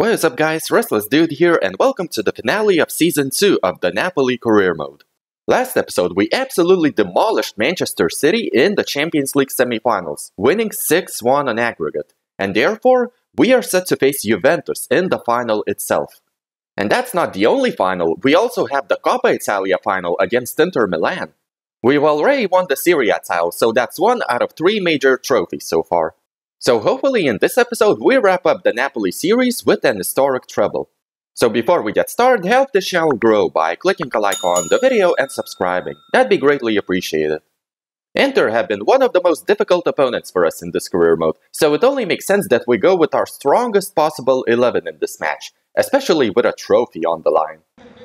What is up guys, Restless Dude here and welcome to the finale of Season 2 of the Napoli career mode. Last episode we absolutely demolished Manchester City in the Champions League semi-finals, winning 6-1 on aggregate, and therefore we are set to face Juventus in the final itself. And that's not the only final, we also have the Coppa Italia final against Inter Milan. We've already won the Serie A title, so that's 1 out of 3 major trophies so far. So hopefully in this episode we wrap up the Napoli series with an historic treble. So before we get started, help this channel grow by clicking a like on the video and subscribing. That'd be greatly appreciated. Inter have been one of the most difficult opponents for us in this career mode, so it only makes sense that we go with our strongest possible 11 in this match, especially with a trophy on the line.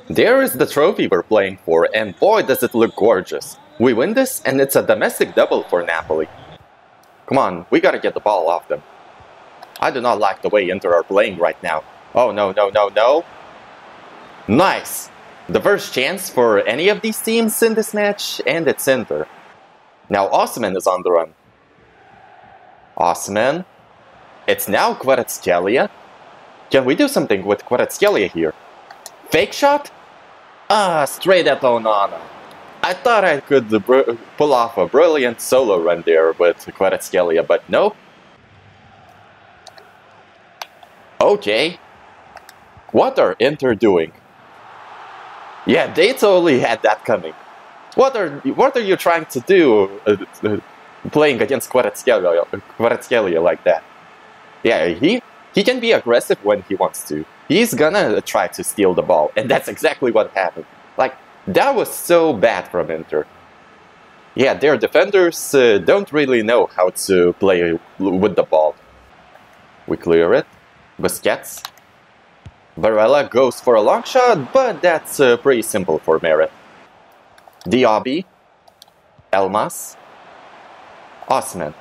There is the trophy we're playing for, and boy does it look gorgeous. We win this and it's a domestic double for Napoli. Come on, we gotta get the ball off them. I do not like the way Inter are playing right now. Oh no, no, no, no. Nice! The first chance for any of these teams in this match, and it's Inter. Now Osimhen is on the run. Osimhen. It's now Kvaratskhelia. Can we do something with Kvaratskhelia here? Fake shot? Straight at Onana. I thought I could pull off a brilliant solo run there with Kvaratskhelia, but no. Okay. What are Inter doing? Yeah, they totally had that coming. What are you trying to do playing against Kvaratskhelia like that? Yeah, he can be aggressive when he wants to. He's gonna try to steal the ball, and that's exactly what happened. Like, that was so bad from Inter. Yeah, their defenders don't really know how to play with the ball. We clear it. Busquets. Barella goes for a long shot, but that's pretty simple for Merit. Diaby. Elmas. Osimhen.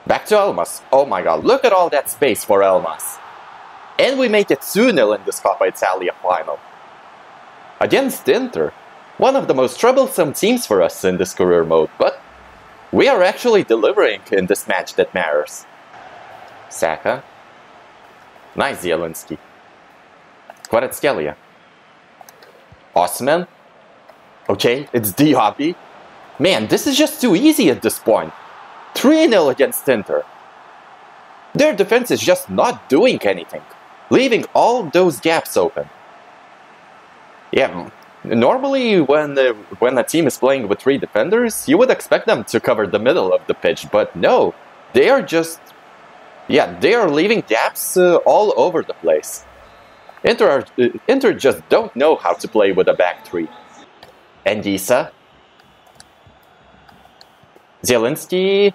Back to Elmas. Oh my god, look at all that space for Elmas. And we make it 2-0 in this Coppa Italia final. Against Inter. One of the most troublesome teams for us in this career mode, but we are actually delivering in this match that matters. Saka. Nice Zielinski. Kvaratskhelia. Osimhen. Okay, it's Diaby. Man, this is just too easy at this point. 3-0 against Inter. Their defense is just not doing anything, leaving all those gaps open. Yeah. Normally, when a team is playing with 3 defenders, you would expect them to cover the middle of the pitch, but no, they are just, they are leaving gaps all over the place. Inter just don't know how to play with a back 3. Eneba. Zielinski.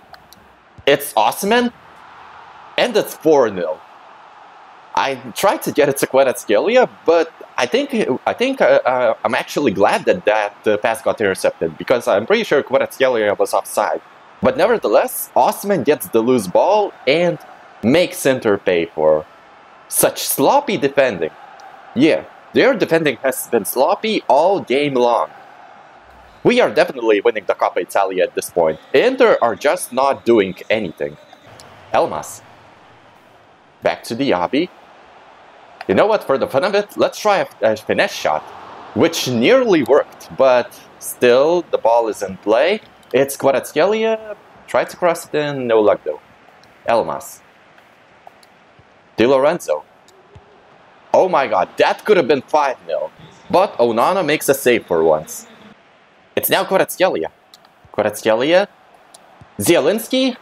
It's Osimhen, and it's 4-0. I tried to get it to Kvaratskhelia, but I think I'm actually glad that pass got intercepted, because I'm pretty sure Kvaratskhelia was offside. But nevertheless, Osimhen gets the loose ball and makes Inter pay for such sloppy defending. Yeah, their defending has been sloppy all game long. We are definitely winning the Coppa Italia at this point. Inter are just not doing anything. Elmas. Back to Diaby. You know what, for the fun of it, let's try a finesse shot, which nearly worked, but still, the ball is in play. It's Kvaratskhelia, tried to cross it in, no luck though. Elmas. Di Lorenzo. Oh my god, that could have been 5-0, but Onana makes a save for once. It's now Kvaratskhelia. Kvaratskhelia. Zielinski.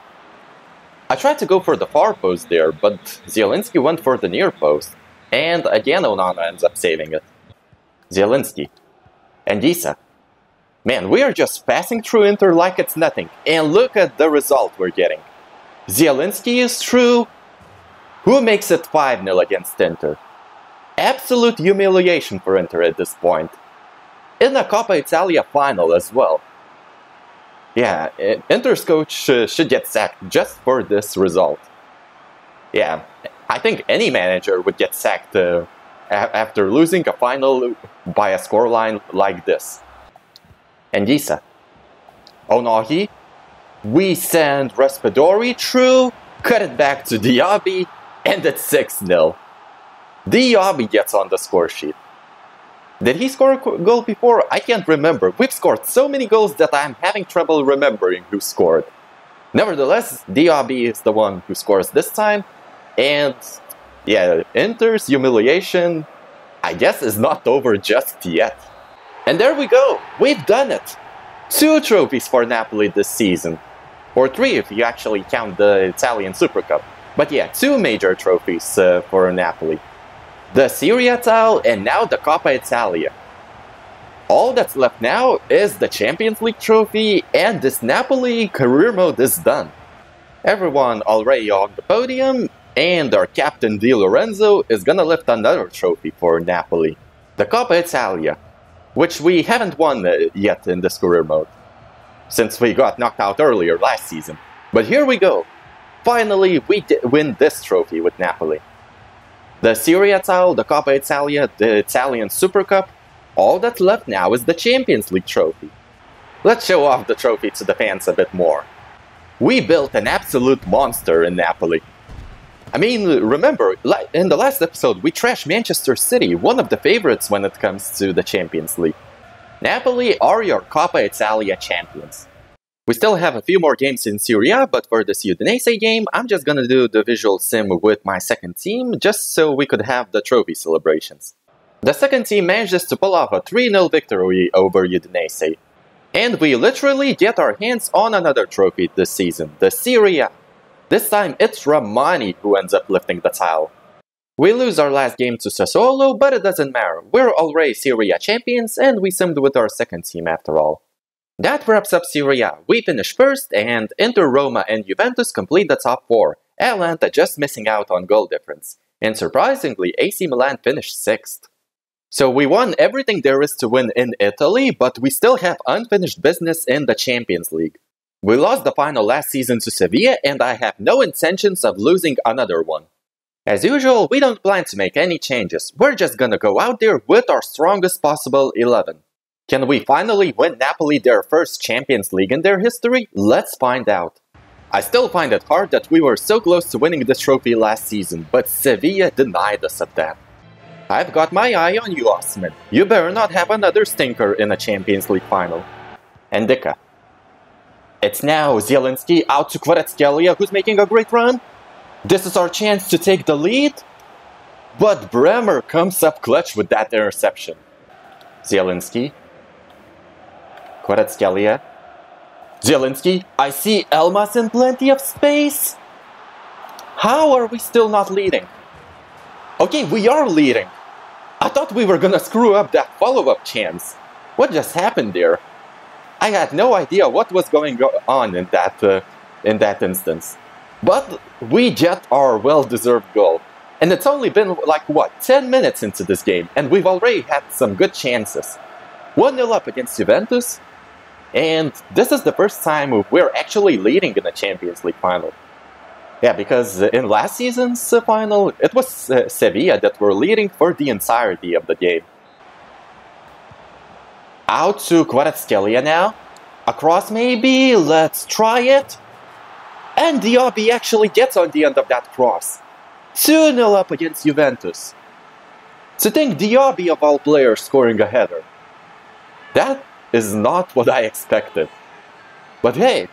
I tried to go for the far post there, but Zielinski went for the near post. And again Onana ends up saving it. Zielinski. Eneba. Man, we are just passing through Inter like it's nothing. And look at the result we're getting. Zielinski is through. Who makes it 5-0 against Inter? Absolute humiliation for Inter at this point. In the Coppa Italia final as well. Yeah, Inter's coach should get sacked just for this result. Yeah, I think any manager would get sacked after losing a final by a scoreline like this. Eneba. Onahi. We send Raspadori through, cut it back to Diaby, and it's 6-0. Diaby gets on the score sheet. Did he score a goal before? I can't remember. We've scored so many goals that I'm having trouble remembering who scored. Nevertheless, Diaby is the one who scores this time. And yeah, Inter's humiliation, I guess, is not over just yet. And there we go. We've done it. 2 trophies for Napoli this season. Or 3 if you actually count the Italian Super Cup. But yeah, 2 major trophies for Napoli. The Serie A title, and now the Coppa Italia. All that's left now is the Champions League trophy, and this Napoli career mode is done. Everyone already on the podium, and our captain Di Lorenzo is gonna lift another trophy for Napoli. The Coppa Italia, which we haven't won yet in this career mode, since we got knocked out earlier last season. But here we go. Finally, we win this trophy with Napoli. The Serie A title, the Coppa Italia, the Italian Super Cup, all that's left now is the Champions League trophy. Let's show off the trophy to the fans a bit more. We built an absolute monster in Napoli. I mean, remember, in the last episode we trashed Manchester City, one of the favorites when it comes to the Champions League. Napoli are your Coppa Italia champions. We still have a few more games in Serie A, but for this Udinese game, I'm just gonna do the visual sim with my second team, just so we could have the trophy celebrations. The second team manages to pull off a 3-0 victory over Udinese. And we literally get our hands on another trophy this season, the Serie A. This time it's Ramani who ends up lifting the title. We lose our last game to Sassuolo, but it doesn't matter. We're already Serie A champions, and we simmed with our second team after all. That wraps up Serie A. We finish first, and Inter, Roma, and Juventus complete the top 4. Atalanta just missing out on goal difference. And surprisingly, AC Milan finished 6th. So we won everything there is to win in Italy, but we still have unfinished business in the Champions League. We lost the final last season to Sevilla, and I have no intentions of losing another one. As usual, we don't plan to make any changes. We're just gonna go out there with our strongest possible 11. Can we finally win Napoli their first Champions League in their history? Let's find out. I still find it hard that we were so close to winning this trophy last season, but Sevilla denied us of that. I've got my eye on you, Osman. You better not have another stinker in a Champions League final. Endika. It's now Zielinski out to Kvaratskhelia, who's making a great run. This is our chance to take the lead. But Bremer comes up clutch with that interception. Zielinski. Kvaratskhelia. Zielinski. I see Elmas in plenty of space. How are we still not leading? Okay, we are leading. I thought we were gonna screw up that follow-up chance. What just happened there? I had no idea what was going on in that instance. But we get our well-deserved goal. And it's only been like, what, 10 minutes into this game, and we've already had some good chances. 1-0 up against Juventus, and this is the first time we're actually leading in a Champions League final. Yeah, because in last season's final, it was Sevilla that were leading for the entirety of the game. Out to Kvaratskhelia now. Across maybe, let's try it. And Diaby actually gets on the end of that cross. 2-0 up against Juventus. To think Diaby of all players scoring a header. That is not what I expected. But hey,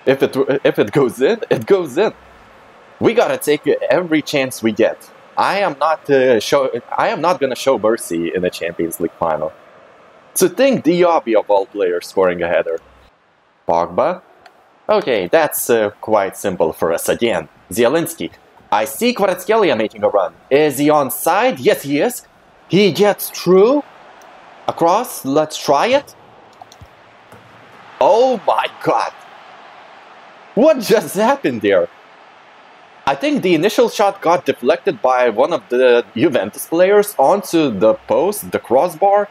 if it goes in, it goes in. We gotta take every chance we get. I am not gonna show mercy in the Champions League final. To think Diaby of all players scoring a header. Pogba. Okay, that's quite simple for us again. Zielinski. I see Kvaratskhelia making a run. Is he onside? Yes, he is. He gets through. Across. Let's try it. Oh my god. What just happened there? I think the initial shot got deflected by one of the Juventus players onto the post, the crossbar,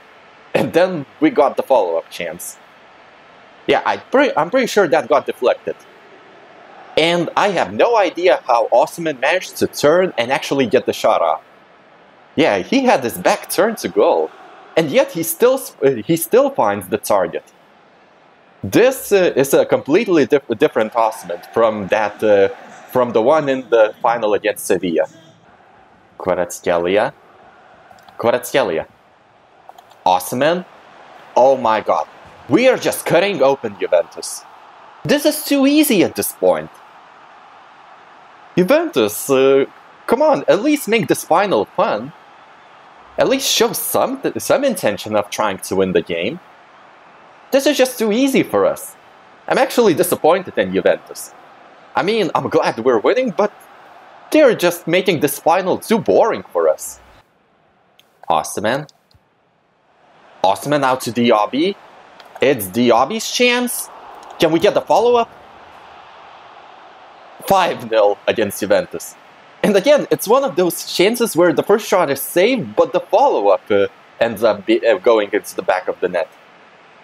and then we got the follow-up chance. Yeah, I'm pretty sure that got deflected. And I have no idea how Osman managed to turn and actually get the shot off. Yeah, he had his back turned to goal, and yet he still finds the target. This is a completely different Osman from the one in the final against Sevilla. Kvaratskhelia. Kvaratskhelia. Osimhen. Oh my god. We are just cutting open Juventus. This is too easy at this point. Juventus, come on, at least make this final fun. At least show some intention of trying to win the game. This is just too easy for us. I'm actually disappointed in Juventus. I mean, I'm glad we're winning, but they're just making this final too boring for us. Osimhen. Osimhen out to Diaby. It's Diaby's chance. Can we get the follow-up? 5-0 against Juventus. And again, it's one of those chances where the first shot is saved, but the follow-up ends up going into the back of the net.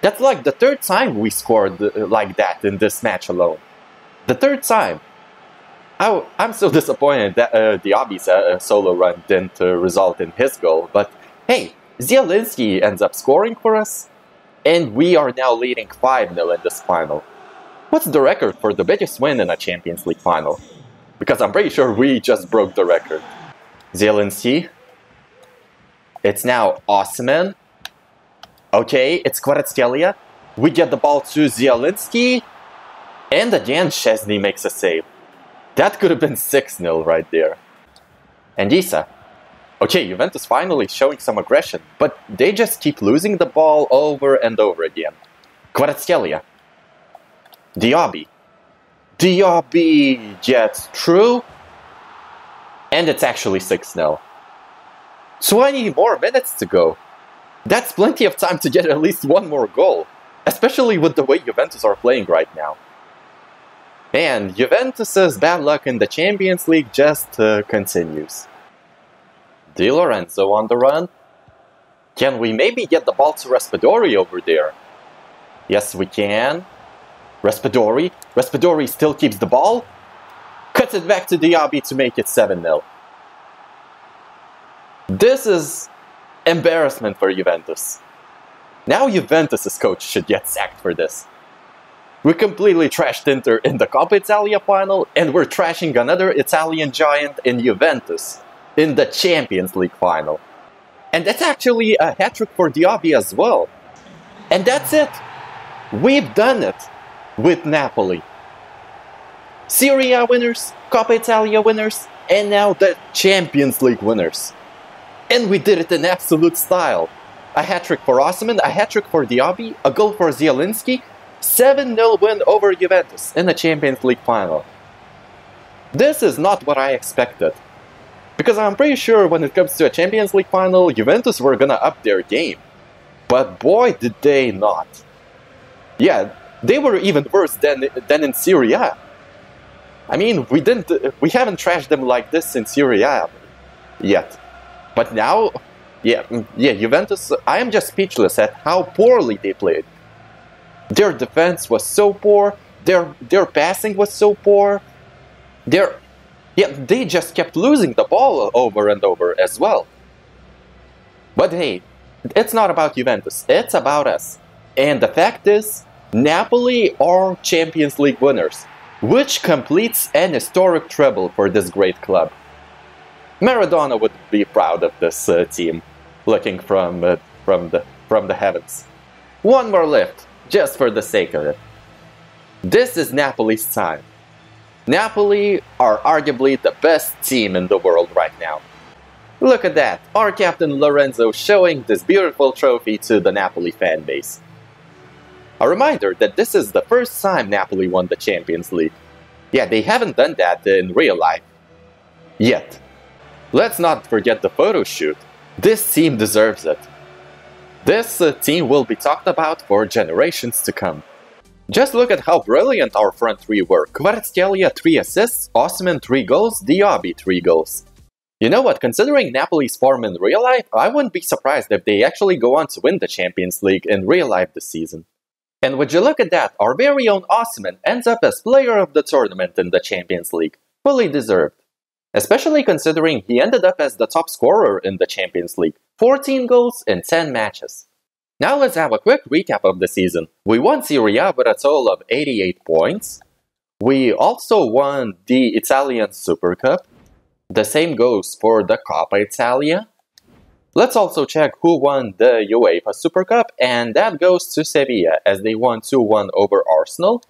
That's like the third time we scored like that in this match alone. The third time. I'm so disappointed that Diaby's solo run didn't result in his goal, but hey, Zielinski ends up scoring for us, and we are now leading 5-0 in this final. What's the record for the biggest win in a Champions League final? Because I'm pretty sure we just broke the record. Zielinski. It's now Osimhen. Okay, it's Kvaratskhelia. We get the ball to Zielinski. And again, Szczesny makes a save. That could have been 6-0 right there. And Isa. Okay, Juventus finally showing some aggression, but they just keep losing the ball over and over again. Kvaratskhelia. Diaby. Diaby gets through. And it's actually 6-0. 20 more minutes to go. That's plenty of time to get at least one more goal. Especially with the way Juventus are playing right now. And Juventus's bad luck in the Champions League just continues. Di Lorenzo on the run. Can we maybe get the ball to Raspadori over there? Yes, we can. Raspadori. Raspadori still keeps the ball. Cuts it back to Diaby to make it 7-0. This is embarrassment for Juventus. Now Juventus' coach should get sacked for this. We completely trashed Inter in the Coppa Italia final, and we're trashing another Italian giant in Juventus in the Champions League final. And that's actually a hat-trick for Diaby as well. And that's it. We've done it with Napoli. Serie A winners, Coppa Italia winners, and now the Champions League winners. And we did it in absolute style. A hat-trick for Osimhen, a hat-trick for Diaby, a goal for Zielinski, 7-0 win over Juventus in the Champions League final. This is not what I expected. Because I'm pretty sure when it comes to a Champions League final, Juventus were gonna up their game. But boy, did they not. Yeah, they were even worse than in Serie A. I mean, we haven't trashed them like this in Serie A yet. But now, yeah, Juventus, I am just speechless at how poorly they played. Their defense was so poor, their passing was so poor, they just kept losing the ball over and over as well. But hey, it's not about Juventus, it's about us. And the fact is, Napoli are Champions League winners, which completes an historic treble for this great club. Maradona would be proud of this team, looking from the heavens. One more lift, just for the sake of it. This is Napoli's time. Napoli are arguably the best team in the world right now. Look at that, our captain Lorenzo showing this beautiful trophy to the Napoli fan base. A reminder that this is the first time Napoli won the Champions League. Yeah, they haven't done that in real life. Yet. Let's not forget the photo shoot. This team deserves it. This team will be talked about for generations to come. Just look at how brilliant our front three were. Kvaratskhelia 3 assists, Osimhen 3 goals, Diaby 3 goals. You know what, considering Napoli's form in real life, I wouldn't be surprised if they actually go on to win the Champions League in real life this season. And would you look at that, our very own Osimhen ends up as player of the tournament in the Champions League. Fully deserved. Especially considering he ended up as the top scorer in the Champions League. 14 goals in 10 matches. Now let's have a quick recap of the season. We won Serie A with a total of 88 points. We also won the Italian Super Cup. The same goes for the Coppa Italia. Let's also check who won the UEFA Super Cup, and that goes to Sevilla as they won 2-1 over Arsenal.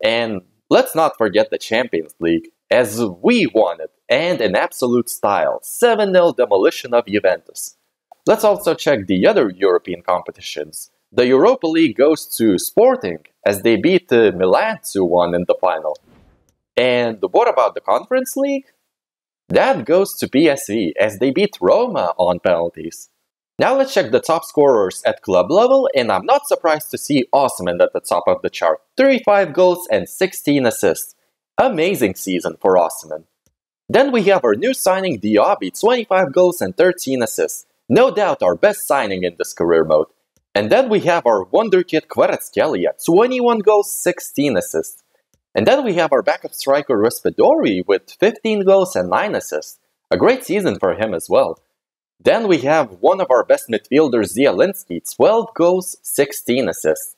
And let's not forget the Champions League, as we won it, and in absolute style, 7-0 demolition of Juventus. Let's also check the other European competitions. The Europa League goes to Sporting, as they beat Milan 2-1 in the final. And what about the Conference League? That goes to PSV, as they beat Roma on penalties. Now let's check the top scorers at club level, and I'm not surprised to see Osimhen at the top of the chart. 35 goals and 16 assists. Amazing season for Osimhen. Then we have our new signing Diaby, 25 goals and 13 assists. No doubt our best signing in this career mode. And then we have our wonderkid Kvaratskhelia, 21 goals, 16 assists. And then we have our backup striker Raspadori with 15 goals and 9 assists. A great season for him as well. Then we have one of our best midfielders Zielinski, 12 goals, 16 assists.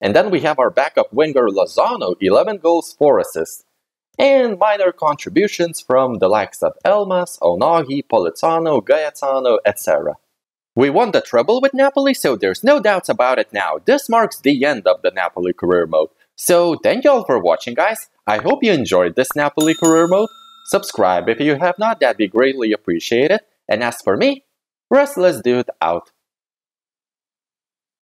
And then we have our backup winger Lozano, 11 goals, 4 assists. And minor contributions from the likes of Elmas, Onaghi, Politano, Gaetano, etc. We won the treble with Napoli, so there's no doubts about it now. This marks the end of the Napoli career mode. So thank you all for watching, guys. I hope you enjoyed this Napoli career mode. Subscribe if you have not, that'd be greatly appreciated. And as for me, Restless Dude out.